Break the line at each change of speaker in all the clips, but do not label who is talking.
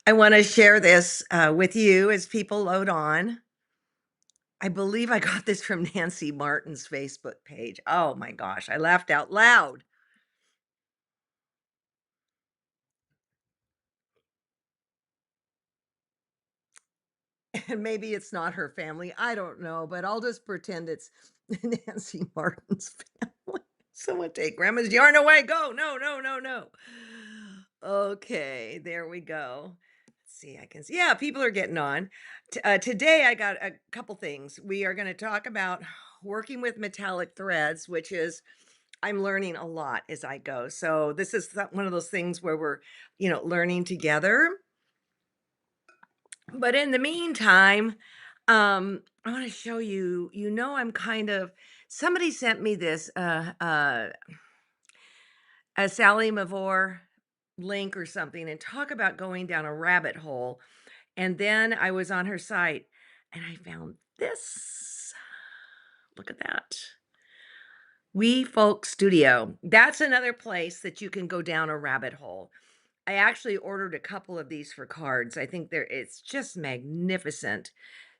I want to share this with you as people load on. I believe I got this from Nancy Martin's Facebook page. Oh my gosh, I laughed out loud. And maybe it's not her family. I don't know, but I'll just pretend it's Nancy Martin's family. Someone take grandma's yarn away. Go. No, no, no, no. Okay, there we go. Let's see. I can see. Yeah, people are getting on. Today, I got a couple things. We are going to talk about working with metallic threads, which is I'm learning a lot as I go. So this is one of those things where we're, learning together. But in the meantime, I want to show you, I'm kind of somebody sent me this a Sally Mavor link or something and talk about going down a rabbit hole. And then I was on her site and I found this. Look at that. We Folk Studio. That's another place that you can go down a rabbit hole. I actually ordered a couple of these for cards. I think it's just magnificent.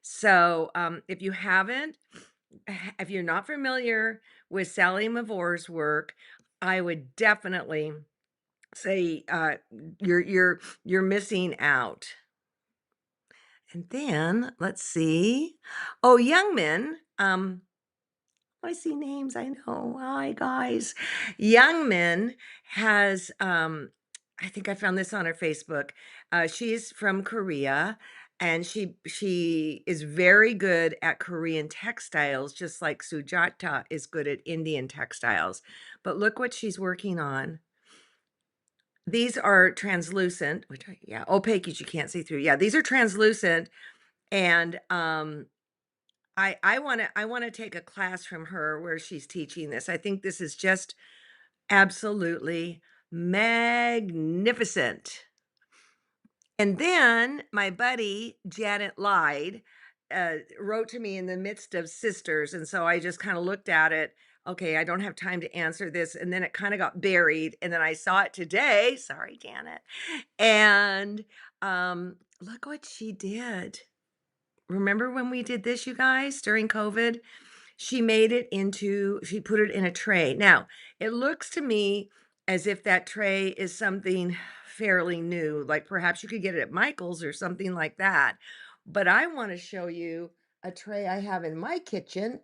So, if you haven't, if you're not familiar with Sally Mavor's work, I would definitely say you're missing out. And then let's see. Oh, young men. I see names. I know. Hi, guys. Young Men has, I think I found this on her Facebook. She's from Korea and she is very good at Korean textiles, just like Sujata is good at Indian textiles. But look what she's working on. These are translucent, yeah, opaque as you can't see through. Yeah, these are translucent and I wanna take a class from her where she's teaching this. I think this is just absolutely magnificent. And then my buddy, Janet Lied, wrote to me in the midst of sisters, and so I just kinda looked at it, "Okay, I don't have time to answer this," and then it kinda got buried, and then I saw it today, sorry, Janet, and, look what she did. Remember when we did this, you guys, during COVID? She put it in a tray. Now, it looks to me as if that tray is something fairly new, like perhaps you could get it at Michael's or something like that. But I want to show you a tray I have in my kitchen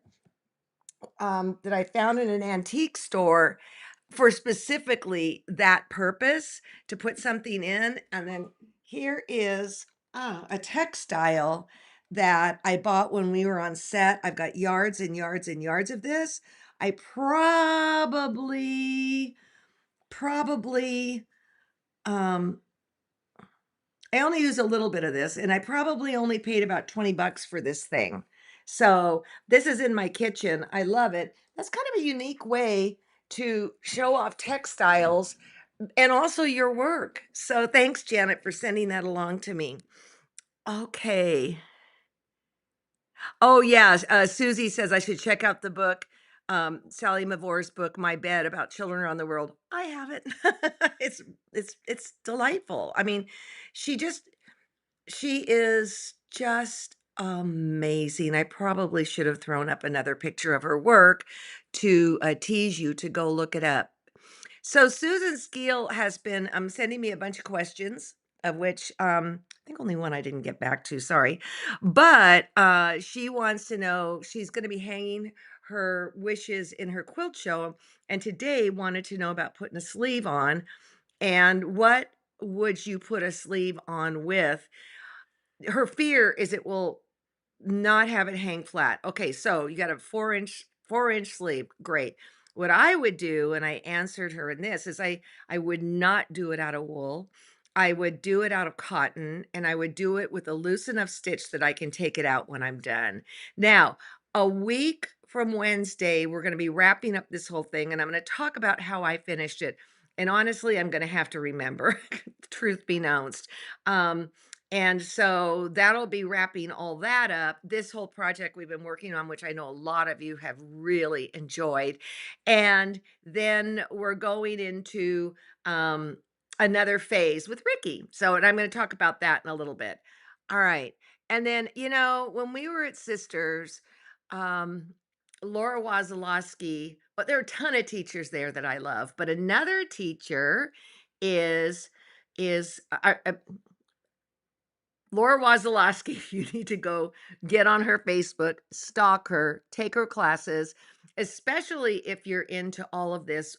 that I found in an antique store for specifically that purpose to put something in. And then here is a textile that I bought when we were on set. I've got yards and yards and yards of this. I probably, um, I only use a little bit of this and I probably only paid about 20 bucks for this thing. So this is in my kitchen. I love it. That's kind of a unique way to show off textiles and also your work. So thanks, Janet, for sending that along to me. Okay. Oh, yeah. Susie says I should check out the book, Sally Mavor's book, My Bed, about children around the world. I have it. it's it's delightful. I mean, she just she is just amazing. I probably should have thrown up another picture of her work to tease you to go look it up. So Susan Skeel has been sending me a bunch of questions, of which I think only one I didn't get back to. Sorry, but she wants to know. She's going to be hanging her wishes in her quilt show, and today wanted to know about putting a sleeve on and what would you put a sleeve on with? Her fear is it will not have it hang flat. Okay, so you got a 4-inch sleeve. Great. What I would do, and I answered her in this, is I would not do it out of wool. I would do it out of cotton and I would do it with a loose enough stitch that I can take it out when I'm done. Now, a week from Wednesday, we're going to be wrapping up this whole thing and I'm going to talk about how I finished it. And honestly, I'm going to have to remember, truth be known. And so that'll be wrapping all that up. This whole project we've been working on, which I know a lot of you have really enjoyed. And then we're going into another phase with Ricky. So, and I'm going to talk about that in a little bit. All right. And then, when we were at Sisters, um, Laura Wazalowski, but there are a ton of teachers there that I love, but another teacher is Laura Wazalowski. You need to go get on her Facebook, stalk her, take her classes, especially if you're into all of this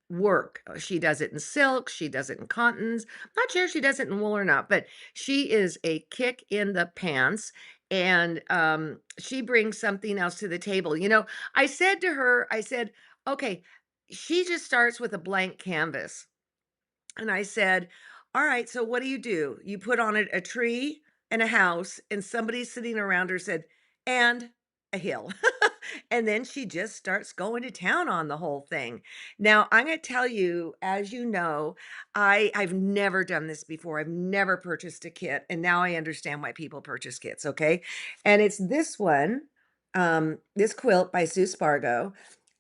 work. She does it in silk, she does it in cottons. Not sure if she does it in wool or not, but she is a kick in the pants, and she brings something else to the table. I said to her, I said, "Okay." She just starts with a blank canvas. And I said, "All right, so what do? You put on it a tree and a house," and somebody sitting around her said, "And a hill." And then she just starts going to town on the whole thing. Now, I'm gonna tell you, as you know, I've never done this before. I've never purchased a kit, and now I understand why people purchase kits, okay? And it's this one, this quilt by Sue Spargo.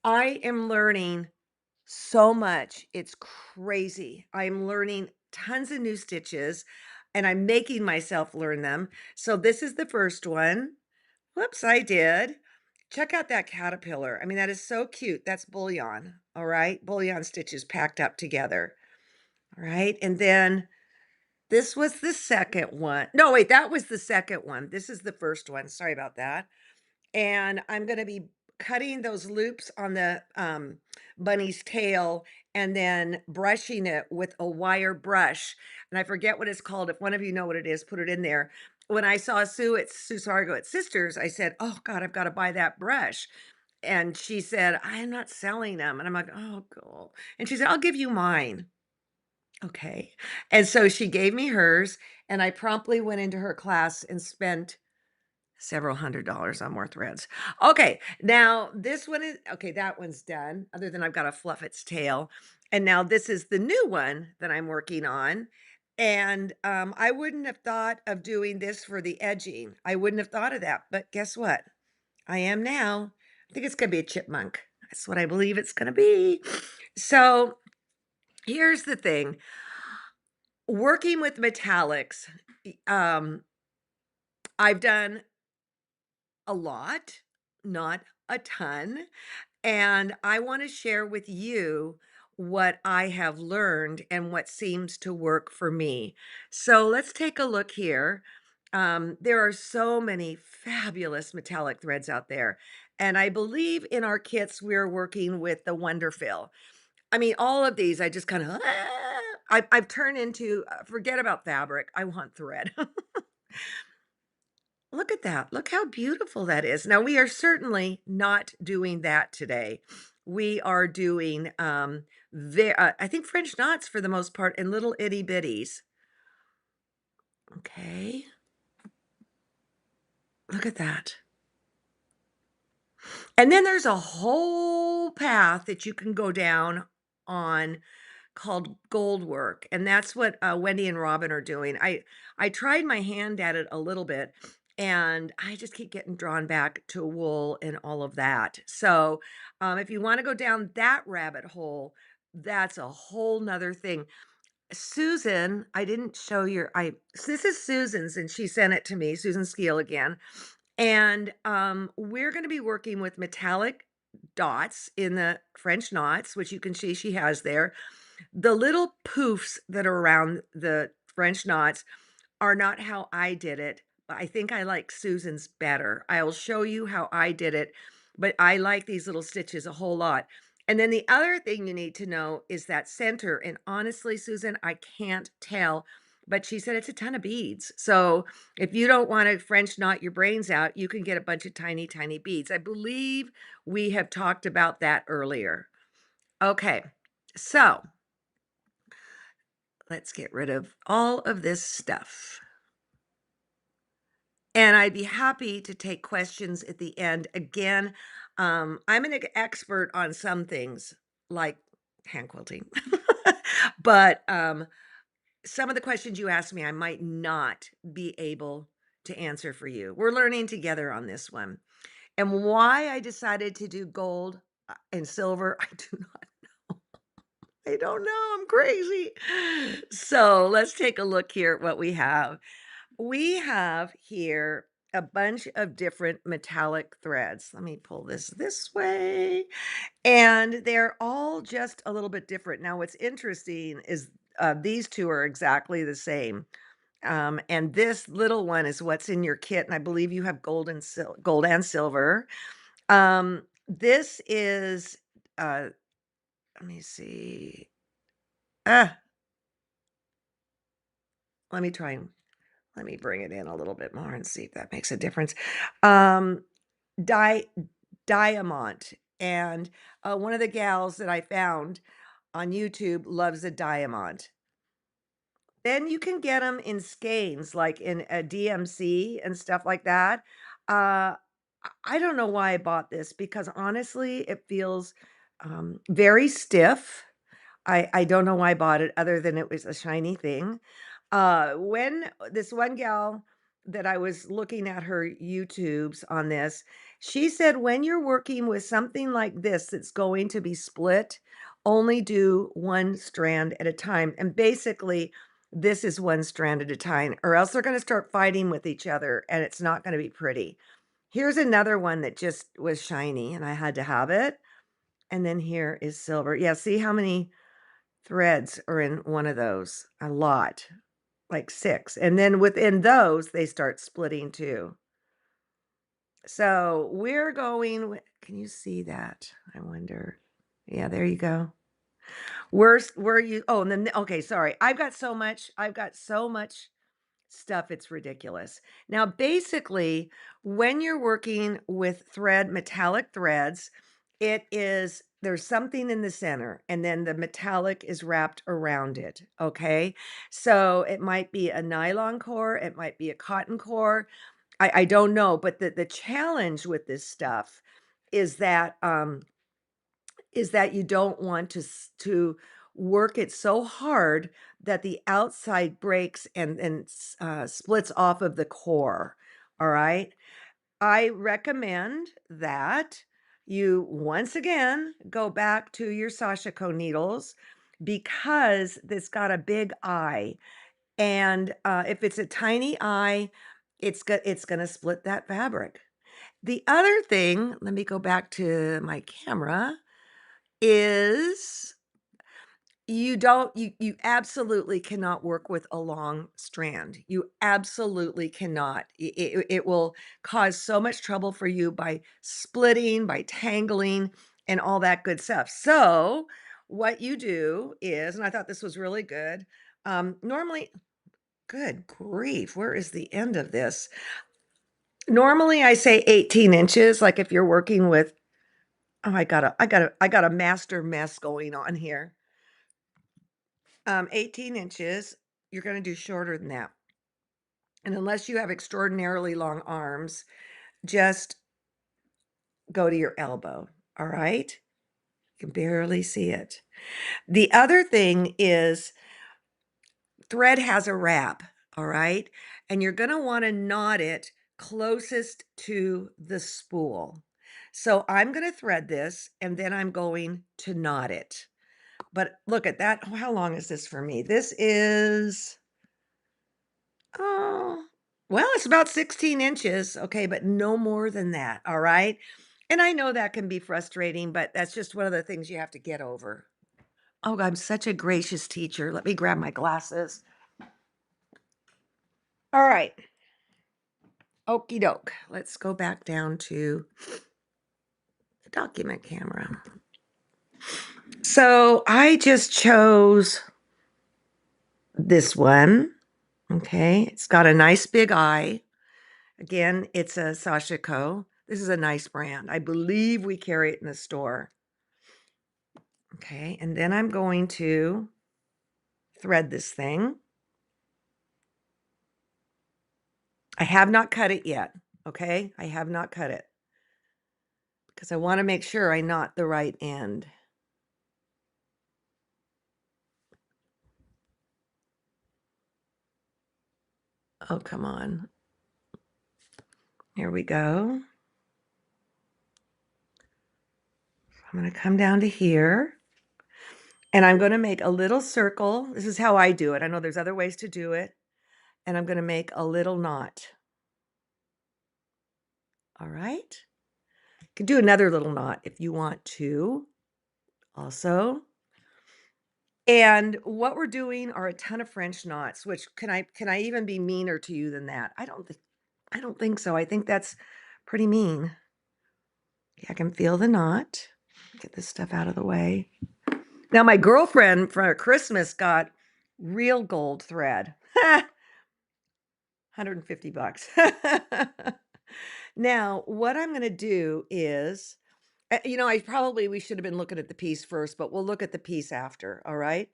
I am learning so much. It's crazy. I'm learning tons of new stitches and I'm making myself learn them. So this is the first one. Whoops, I did. Check out that caterpillar. I mean, that is so cute. That's bullion. All right. Bullion stitches packed up together. All right. And then this was the second one. No, wait, that was the second one. This is the first one. Sorry about that. And I'm gonna be cutting those loops on the, bunny's tail and then brushing it with a wire brush, and I forget what it's called. If one of you know what it is, put it in there. When I saw Sue Sargo at Sisters, I said, "Oh god, I've gotta buy that brush," and she said, "I'm not selling them," and I'm like, "Oh, cool," and she said, "I'll give you mine." Okay, and so she gave me hers, and I promptly went into her class and spent several $100 on more threads. Okay, now this one is okay, that one's done, other than I've got to fluff its tail. And now this is the new one that I'm working on. And I wouldn't have thought of doing this for the edging. I wouldn't have thought of that. But guess what? I am now. I think it's going to be a chipmunk. That's what I believe it's going to be. So here's the thing, working with metallics, I've done a lot, not a ton. And I want to share with you what I have learned and what seems to work for me. So let's take a look here. There are so many fabulous metallic threads out there. And I believe in our kits, we're working with the Wonderfill. I mean, all of these, I just kind of, I've turned into, forget about fabric. I want thread. Look at that. Look how beautiful that is. Now, we are certainly not doing that today. We are doing, I think French knots for the most part and little itty bitties. Okay. Look at that. And then there's a whole path that you can go down on called gold work, and that's what Wendy and Robin are doing. I tried my hand at it a little bit, and I just keep getting drawn back to wool and all of that. So if you want to go down that rabbit hole, that's a whole nother thing. Susan, I didn't show your this is Susan's and she sent it to me, Susan Skeel again. And we're going to be working with metallic dots in the French knots, which you can see she has there. The little poofs that are around the French knots are not how I did it. I think I like Susan's better. I'll show you how I did it, but I like these little stitches a whole lot. And then the other thing you need to know is that center. And honestly, Susan, I can't tell, but she said it's a ton of beads. So if you don't want to French knot your brains out, you can get a bunch of tiny, tiny beads. I believe we have talked about that earlier. Okay, so let's get rid of all of this stuff. And I'd be happy to take questions at the end. Again, I'm an expert on some things like hand quilting, but some of the questions you asked me, I might not be able to answer for you. We're learning together on this one. And why I decided to do gold and silver, I do not know. I don't know, I'm crazy. So, let's take a look here at what we have. We have here a bunch of different metallic threads. Let me pull this way. And they're all just a little bit different. Now, what's interesting is these two are exactly the same. And this little one is what's in your kit. And I believe you have gold and silver. This is, let me see. Ah, let me try and let me bring it in a little bit more and see if that makes a difference. Um, di Diamond, and, one of the gals that I found on YouTube loves a diamond. Then you can get them in skeins, like in a DMC and stuff like that. I don't know why I bought this because honestly, it feels, very stiff. I don't know why I bought it other than it was a shiny thing. When this one gal that I was looking at her YouTubes on this, she said, when you're working with something like this that's going to be split, only do one strand at a time. And basically, this is one strand at a time, or else they're going to start fighting with each other and it's not going to be pretty. Here's another one that just was shiny and I had to have it. And then here is silver. Yeah, see how many threads are in one of those? A lot, like 6. And then within those, they start splitting too. So we're going with, can you see that? I wonder. Yeah, there you go. Where you, oh, and then, okay, sorry. I've got so much stuff, it's ridiculous. Now, basically, when you're working with metallic threads, there's something in the center, and then the metallic is wrapped around it, okay? So it might be a nylon core, it might be a cotton core. I don't know, but the challenge with this stuff is that you don't want to work it so hard that the outside breaks and splits off of the core. All right. I recommend that you once again go back to your Sashiko needles because it's got a big eye, and if it's a tiny eye, it's gonna split that fabric. The other thing, let me go back to my camera, is you absolutely cannot work with a long strand. You absolutely cannot. It will cause so much trouble for you by splitting, by tangling, and all that good stuff. So what you do is, and I thought this was really good. Normally, good grief, where is the end of this? Normally, I say 18 inches. Like if you're working with, oh, I got a master mess going on here. 18 inches, you're gonna do shorter than that. And unless you have extraordinarily long arms, just go to your elbow, all right? You can barely see it. The other thing is thread has a wrap, all right? And you're gonna wanna knot it closest to the spool. So I'm gonna thread this and then I'm going to knot it. But look at that. How long is this for me? This is Oh, well, it's about 16 inches, okay, but no more than that, all right? And I know that can be frustrating, but that's just one of the things you have to get over. Oh, I'm such a gracious teacher. Let me grab my glasses. All right. Okie doke. Let's go back down to the document camera. So I just chose this one. Okay. It's got a nice big eye. Again, it's a Sashiko. This is a nice brand. I believe we carry it in the store. Okay, and then I'm going to thread this thing. I have not cut it yet, okay? I have not cut it because I want to make sure I knot the right end. Oh, come on. Here we go. I'm going to come down to here. And I'm gonna make a little circle. This is how I do it. I know there's other ways to do it. And I'm gonna make a little knot. All right? You can do another little knot if you want to also. And what we're doing are a ton of French knots, which can I even be meaner to you than that? I don't think so. I think that's pretty mean. Yeah, I can feel the knot. Get this stuff out of the way. Now, my girlfriend for Christmas got real gold thread. 150 bucks. Now, what I'm going to do is, we should have been looking at the piece first, but we'll look at the piece after. All right.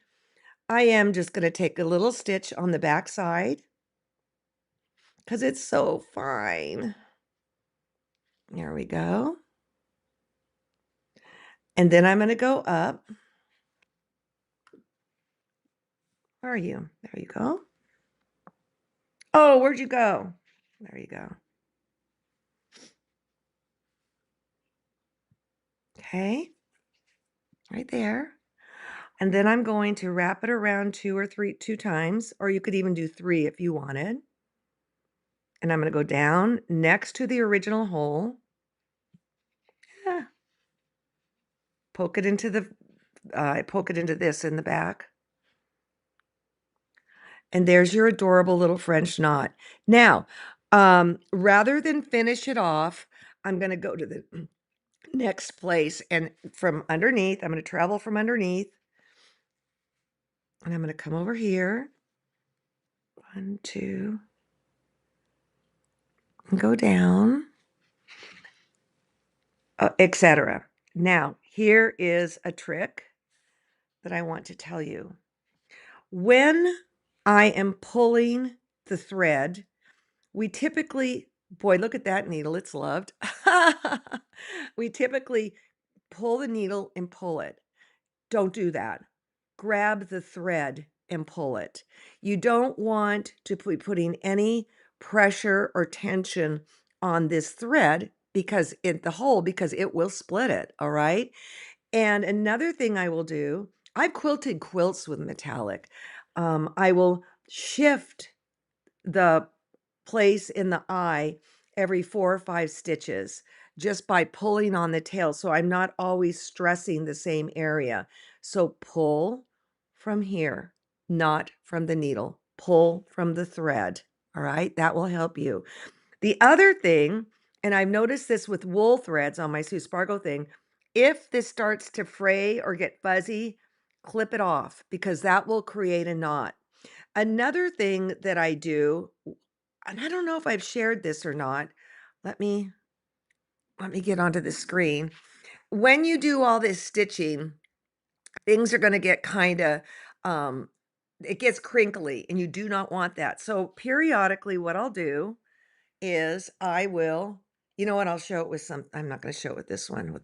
I am just going to take a little stitch on the back side because it's so fine. There we go. And then I'm going to go up. Where are you? There you go. Oh, where'd you go? There you go. Okay. Right there. And then I'm going to wrap it around two times, or you could even do 3 if you wanted. And I'm going to go down next to the original hole. Yeah. Poke it into this in the back. And there's your adorable little French knot. Now, rather than finish it off, I'm going to go to the next place, and from underneath, I'm going to travel from underneath, and I'm going to come over here. 1, 2, and go down, etc. Now, here is a trick that I want to tell you. When I am pulling the thread, we typically, boy, look at that needle, it's loved. We typically pull the needle and pull it. Don't do that. Grab the thread and pull it. You don't want to be putting any pressure or tension on this thread because it will split it, all right? And another thing I will do, I've quilted quilts with metallic. I will shift the place in the eye every 4 or 5 stitches just by pulling on the tail. So I'm not always stressing the same area. So pull from here, not from the needle. Pull from the thread. All right. That will help you. The other thing, and I've noticed this with wool threads on my Sue Spargo thing, if this starts to fray or get fuzzy, clip it off because that will create a knot. Another thing that I do, and I don't know if I've shared this or not. Let me get onto the screen. When you do all this stitching, things are going to get um it gets crinkly and you do not want that. So periodically what I'll do is I will, you know what, I'll show it with I'm not going to show it with this one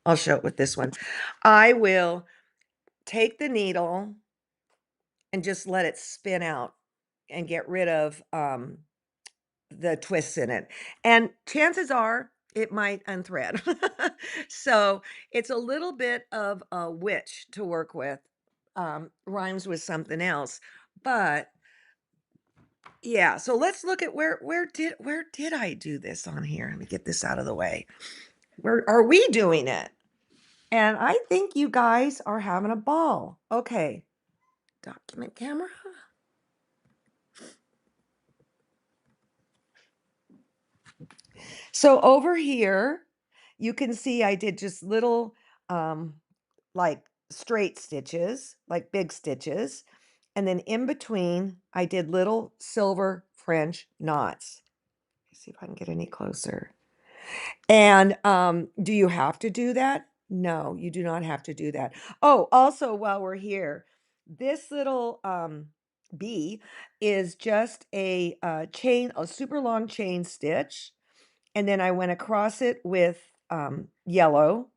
I'll show it with this one. I will take the needle and just let it spin out and get rid of the twists in it. And chances are it might unthread. So it's a little bit of a witch to work with. Rhymes with something else. But yeah, so let's look at where did I do this on here? Let me get this out of the way. Where are we doing it? And I think you guys are having a ball. Okay. Document camera. So over here, you can see I did just little, like straight stitches, like big stitches. And then in between, I did little silver French knots. Let's see if I can get any closer. And do you have to do that? No, you do not have to do that. Oh, also, while we're here, this little bee is just a super long chain stitch. And then I went across it with yellow.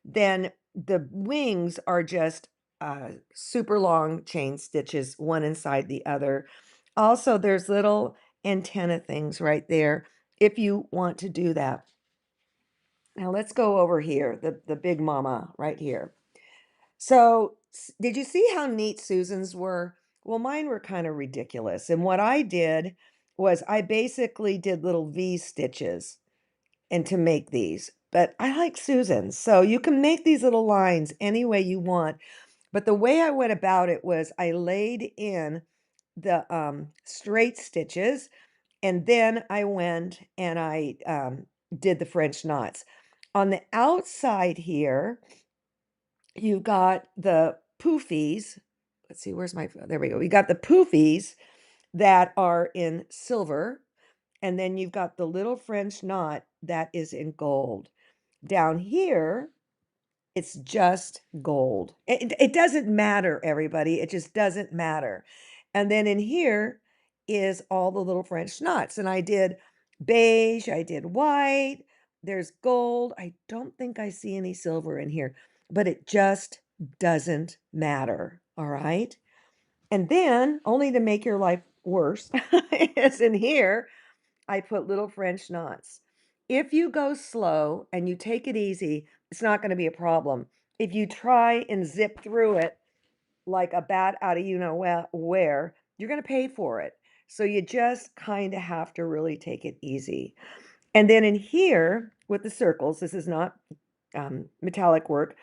Then the wings are just super long chain stitches, one inside the other. Also, there's little antenna things right there if you want to do that. Now let's go over here, the big mama right here. So Did you see how neat Susan's were? Well, mine were kind of ridiculous. And what I did was I basically did little V stitches and to make these. But I like Susan's. So you can make these little lines any way you want. But the way I went about it was I laid in the straight stitches, and then I went and I did the French knots. On the outside here, you got the poofies. Let's see, where's my, there we go. We got the poofies that are in silver, and then you've got the little French knot that is in gold. Down here, it's just gold. It doesn't matter, everybody. It just doesn't matter. And then in here is all the little French knots. And I did beige, I did white, there's gold. I don't think I see any silver in here, but it just doesn't matter. All right. And then, only to make your life worse, is in here, I put little French knots. If you go slow and you take it easy, it's not going to be a problem. If you try and zip through it like a bat out of where, you're going to pay for it. So you just kind of have to really take it easy. And then in here with the circles, this is not metallic work.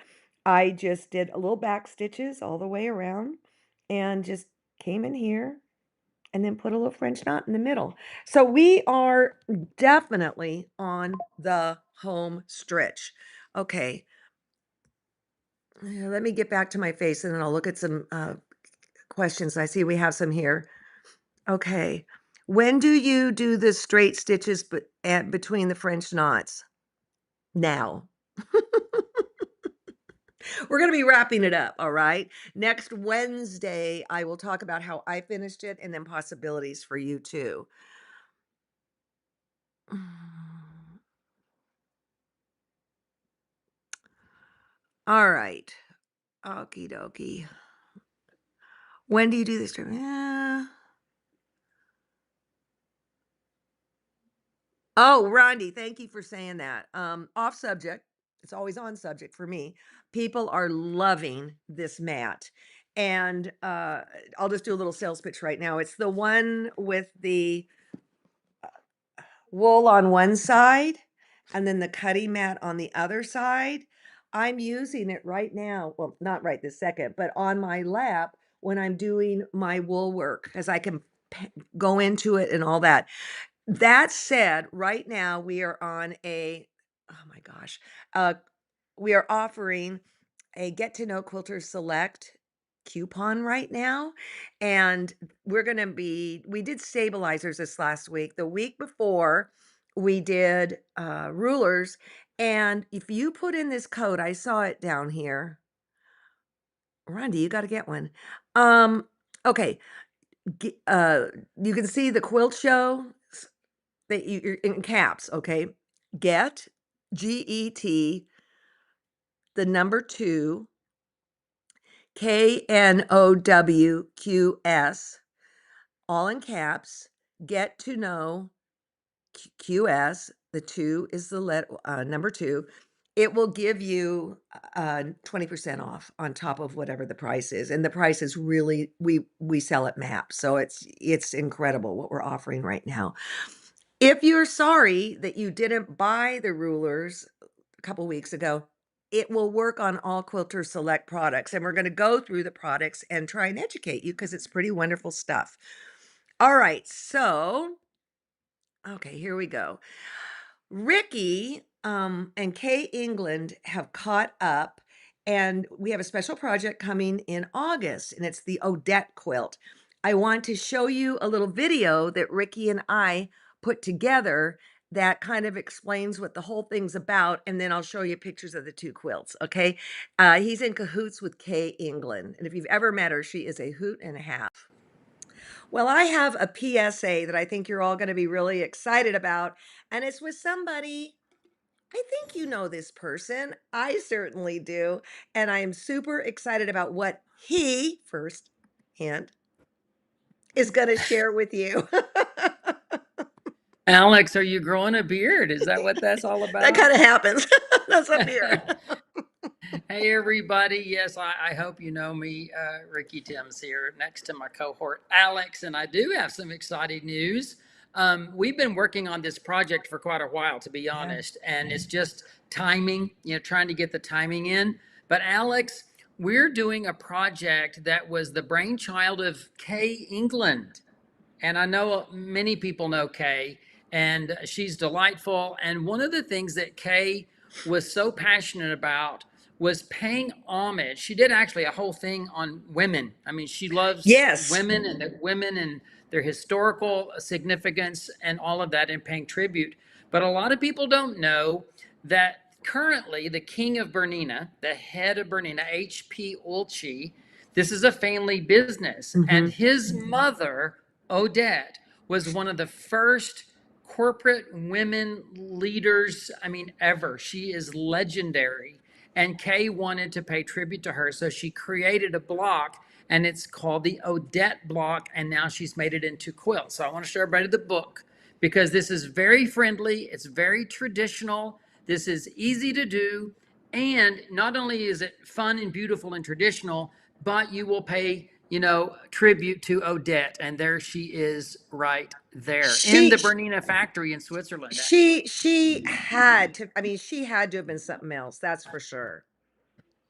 I just did a little back stitches all the way around and just came in here and then put a little French knot in the middle. So we are definitely on the home stretch. Okay. Let me get back to my face and then I'll look at some questions. I see we have some here. Okay. When do you do the straight stitches between the French knots? Now. We're going to be wrapping it up, all right? Next Wednesday, I will talk about how I finished it and then possibilities for you too. All right. Okie dokie. When do you do this? Oh, Rondi, thank you for saying that. Off subject. It's always on subject for me. People are loving this mat. And I'll just do a little sales pitch right now. It's the one with the wool on one side and then the cutting mat on the other side. I'm using it right now. Well, not right this second, but on my lap when I'm doing my wool work because I can go into it and all that. That said, right now we are on oh my gosh, we are offering a Get to Know Quilter Select coupon right now. And we did stabilizers this last week. The week before, we did rulers. And if you put in this code, I saw it down here. Randy, you got to get one. Okay. You can see the quilt show that you're in caps, okay? Get, GET, the number 2, KNOWQS, all in caps, Get to Know QS, the 2 is the number 2. It will give you 20% off on top of whatever the price is. And the price is really, we sell at MAP. So it's incredible what we're offering right now. If you're sorry that you didn't buy the rulers a couple weeks ago, it will work on all Quilter Select products. And we're going to go through the products and try and educate you because it's pretty wonderful stuff. All right. So, okay, here we go. Ricky and Kay England have caught up, and we have a special project coming in August, and it's the Odette quilt. I want to show you a little video that Ricky and I put together that kind of explains what the whole thing's about, and then I'll show you pictures of the 2 quilts, okay? He's in cahoots with Kay England, and if you've ever met her, she is a hoot and a half. Well, I have a PSA that I think you're all going to be really excited about, and it's with somebody. I think you know this person. I certainly do, and I am super excited about what he, first hand, is going to share with you.
Alex, are you growing a beard? Is that what that's all
That
about?
kind of happens. That's a beard.
Hey, everybody. Yes, I hope you know me. Ricky Timms here, next to my cohort, Alex. And I do have some exciting news. We've been working on this project for quite a while, to be
Yeah.
honest, and it's just timing, trying to get the timing in. But, Alex, we're doing a project that was the brainchild of Kay England. And I know many people know Kay, and she's delightful. And one of the things that Kay was so passionate about was paying homage. She did actually a whole thing on women. I mean, she loves
Yes.
women and their historical significance and all of that, and paying tribute. But a lot of people don't know that currently the king of Bernina, the head of Bernina, H.P. Ulci, this is a family business, and
Hmm.
his mother, Odette, was one of the first corporate women leaders, I mean, ever. She is legendary. And Kay wanted to pay tribute to her. So she created a block, and it's called the Odette block. And now she's made it into QUILT. So I want to show everybody the book because this is very friendly, it's very traditional, this is easy to do. And not only is it fun and beautiful and traditional, but you will pay, tribute to Odette. And there she is right there in
She
the Bernina factory in Switzerland, actually.
she had to, I mean, she had to have been something else, that's for sure.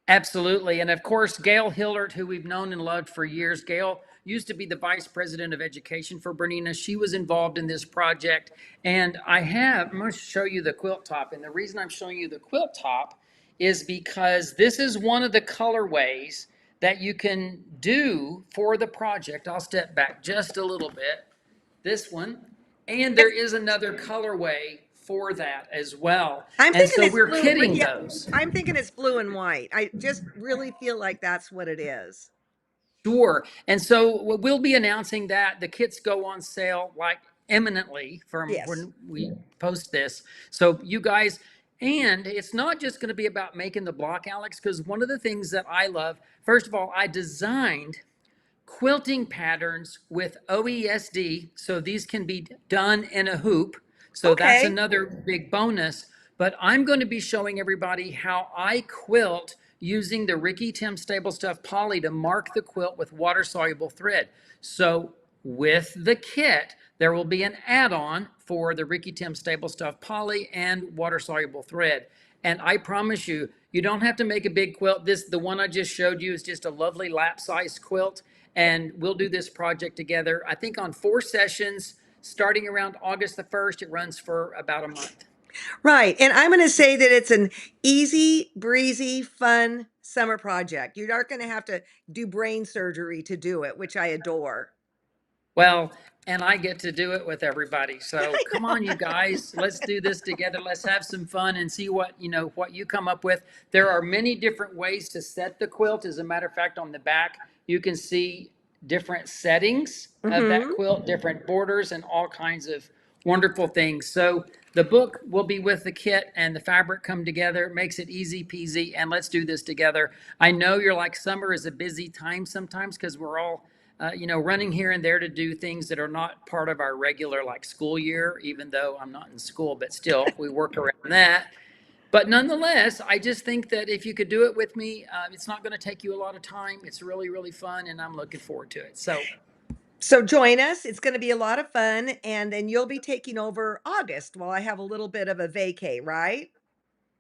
Absolutely. And of course, Gail Hillert, who we've known and loved for years. Gail used to be the vice president of education for Bernina. She was involved in this project. And I'm going to show you the quilt top. And the reason I'm showing you the quilt top is because this is one of the colorways that you can do for the project. I'll step back just a little bit. This one. And there
It's
is another colorway for that as well.
I'm
And
thinking
so
it's
we're
blue,
kitting
yeah,
those.
I'm thinking it's blue and white. I just really feel like that's what it is.
Sure. And so we'll be announcing that the kits go on sale like imminently from
Yes.
when we post this. So you guys, and it's not just going to be about making the block, Alex, because one of the things that I love, first of all, I designed quilting patterns with OESD, so these can be done in a hoop. So that's
Okay.
another big bonus. But I'm going to be showing everybody how I quilt using the Ricky Tim Stable Stuff Poly to mark the quilt with water soluble thread. So with the kit, there will be an add-on for the Ricky Tim Stable Stuff Poly and water soluble thread. And I promise you, you don't have to make a big quilt. The one I just showed you is just a lovely lap size quilt. And we'll do this project together, I think on 4 sessions, starting around August the 1st. It runs for about a month.
Right. And I'm going to say that it's an easy, breezy, fun summer project. You aren't going to have to do brain surgery to do it, which I adore.
Well, and I get to do it with everybody. So
I
come on,
know.
you guys, let's do this together. Let's have some fun and see what you come up with. There are many different ways to set the quilt. As a matter of fact, on the back, you can see different settings of that
Hmm.
quilt, different borders, and all kinds of wonderful things. So the book will be with the kit and the fabric come together. It makes it easy peasy, and let's do this together. I know you're like, summer is a busy time sometimes because we're all running here and there to do things that are not part of our regular like school year, even though I'm not in school, but still we work around that. But nonetheless, I just think that if you could do it with me, it's not going to take you a lot of time. It's really, really fun, and I'm looking forward to it. So,
So join us. It's going to be a lot of fun. And then you'll be taking over August while I have a little bit of a vacay, right?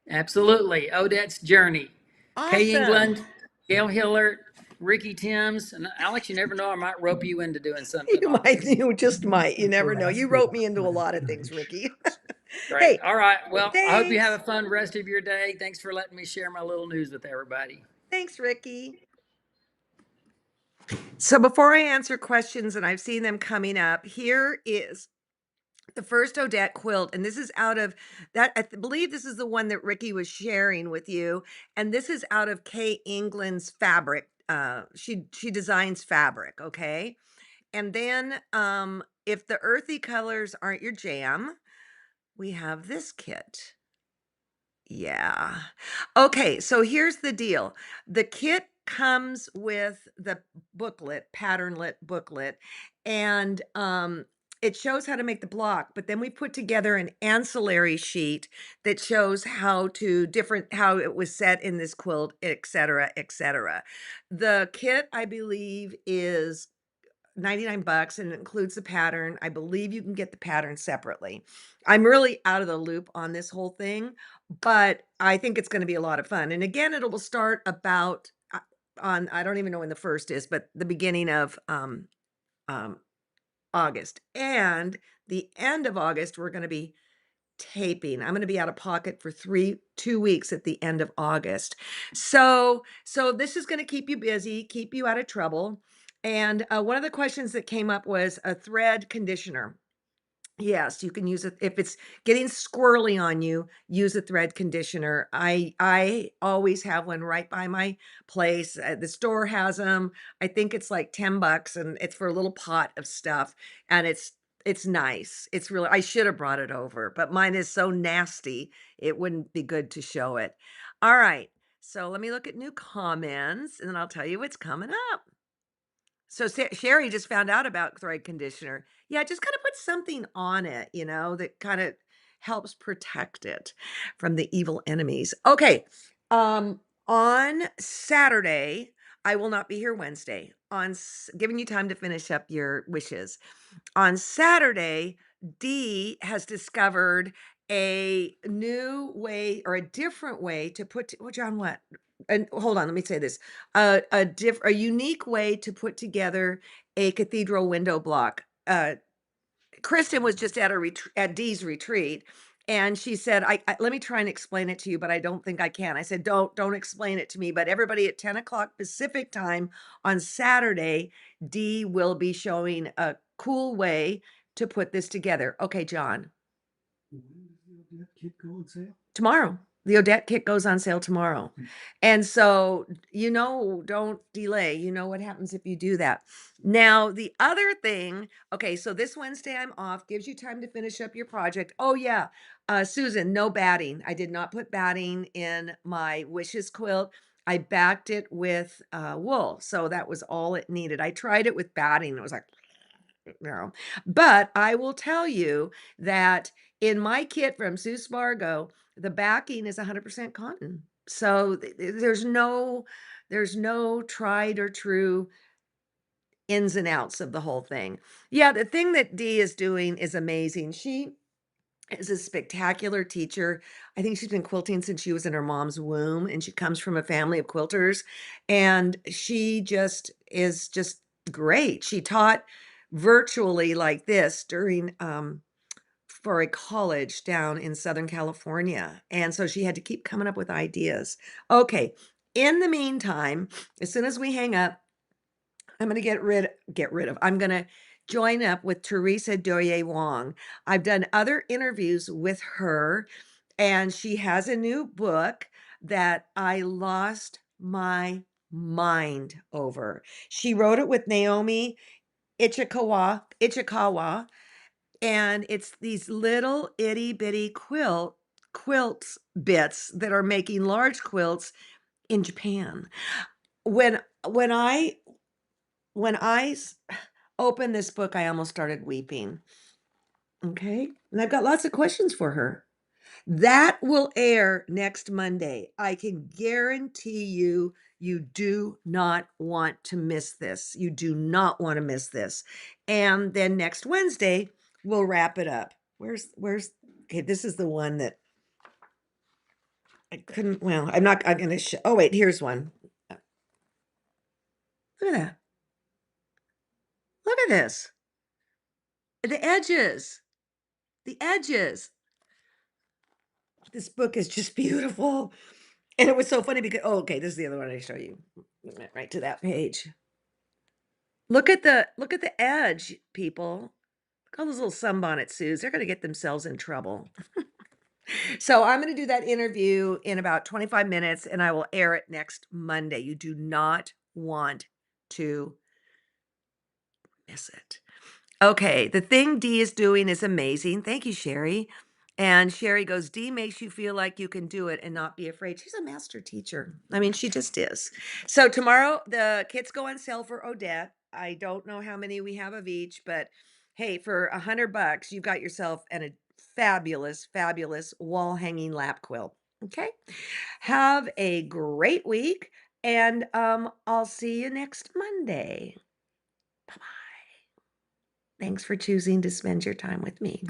absolutely, Odette's Journey, Kay
Awesome.
England, Gail Hillert, Ricky Timms, and Alex. You never know, I might rope you into doing something
You
on
might,
this.
you just might. You never know. You wrote me into a lot of things, Ricky.
Great.
Hey,
All right. Well, I hope you have
thanks.
a fun rest of your day. Thanks for letting me share my little news with everybody.
Thanks, Ricky. So before I answer questions, and I've seen them coming up, here is the first Odette quilt, and this is out of that. Believe this is the one that Ricky was sharing with you, and this is out of Kay England's fabric. She designs fabric, okay. And then, if the earthy colors aren't your jam, we have this kit. Yeah. Okay, so here's the deal. The kit comes with the booklet, patternlet booklet, and it shows how to make the block, but then we put together an ancillary sheet that shows how it was set in this quilt, et cetera, et cetera. The kit, I believe, is 99 bucks and it includes the pattern. I believe you can get the pattern separately. I'm really out of the loop on this whole thing, but I think it's gonna be a lot of fun. And again, it will start about on I don't even know when the first is, but the beginning of um August. And the end of August, we're gonna be taping. I'm gonna be out of pocket for 2 weeks at the end of August. So this is gonna keep you busy, keep you out of trouble. And, one of the questions that came up was a thread conditioner. Yes, you can use it if it's getting squirrely on you, use a thread conditioner. I always have one right by my place. The store has them. I think it's like 10 bucks and it's for a little pot of stuff and it's nice. It's really I should have brought it over, but mine is so nasty, it wouldn't be good to show it. All right. So let me look at new comments and then I'll tell you what's coming up. So Sherry just found out about thread conditioner. Yeah, just kinda put something on it, that kinda helps protect it from the evil enemies. Okay, on Saturday, I will not be here Wednesday, giving you time to finish up your wishes. On Saturday, Dee has discovered a new way or a different way to John, what? And hold on, let me say this. A unique way to put together a cathedral window block. Kristen was just at Dee's retreat, and she said, Let me try and explain it to you, but I don't think I can." I said, Don't explain it to me, but everybody at 10 o'clock Pacific time on Saturday, Dee will be showing a cool way to put this together." Okay, John.
When does the kit go on sale?
Tomorrow. The Odette kit goes on sale tomorrow. And so, don't delay. You know what happens if you do that. Now, the other thing, okay, so this Wednesday I'm off, gives you time to finish up your project. Oh, yeah. Susan, no batting. I did not put batting in my wishes quilt. I backed it with wool. So that was all it needed. I tried it with batting. It was like, no. But I will tell you that in my kit from Sue Spargo, the backing is 100% cotton. So there's no tried or true ins and outs of the whole thing. Yeah, the thing that Dee is doing is amazing. She is a spectacular teacher. I think she's been quilting since she was in her mom's womb, and she comes from a family of quilters, and she just great. She taught virtually like this during for a college down in Southern California, and so she had to keep coming up with ideas. Okay, in the meantime, as soon as we hang up, I'm gonna get rid of I'm gonna join up with Teresa Doye Wong. I've done other interviews with her, and she has a new book that I lost my mind over. She wrote it with Naomi Ichikawa, and it's these little itty bitty quilts bits that are making large quilts in Japan. When when I when I s opened this book, I almost started weeping, okay? And I've got lots of questions for her. That will air next Monday. I can guarantee you, you do not want to miss this. You do not wanna miss this. And then next Wednesday, we'll wrap it up. Where's okay, this is the one that I couldn't I'm gonna oh, wait, here's one. Look at that. Look at this. The edges. The edges. This book is just beautiful. And it was so funny because oh, okay, this is the other one I show you. Went right to that page. Look at the edge, people. Look at all those little sunbonnet Sues. They're gonna get themselves in trouble. So I'm gonna do that interview in about 25 minutes and I will air it next Monday. You do not want to miss it. Okay, the thing Dee is doing is amazing. Thank you, Sherry. And Sherry goes, Dee makes you feel like you can do it and not be afraid. She's a master teacher. I mean, she just is. So tomorrow the kits go on sale for Odette. I don't know how many we have of each, but Hey, for $100, you got yourself a fabulous, fabulous wall hanging lap quilt. Okay. Have a great week, and I'll see you next Monday. Bye bye. Thanks for choosing to spend your time with me.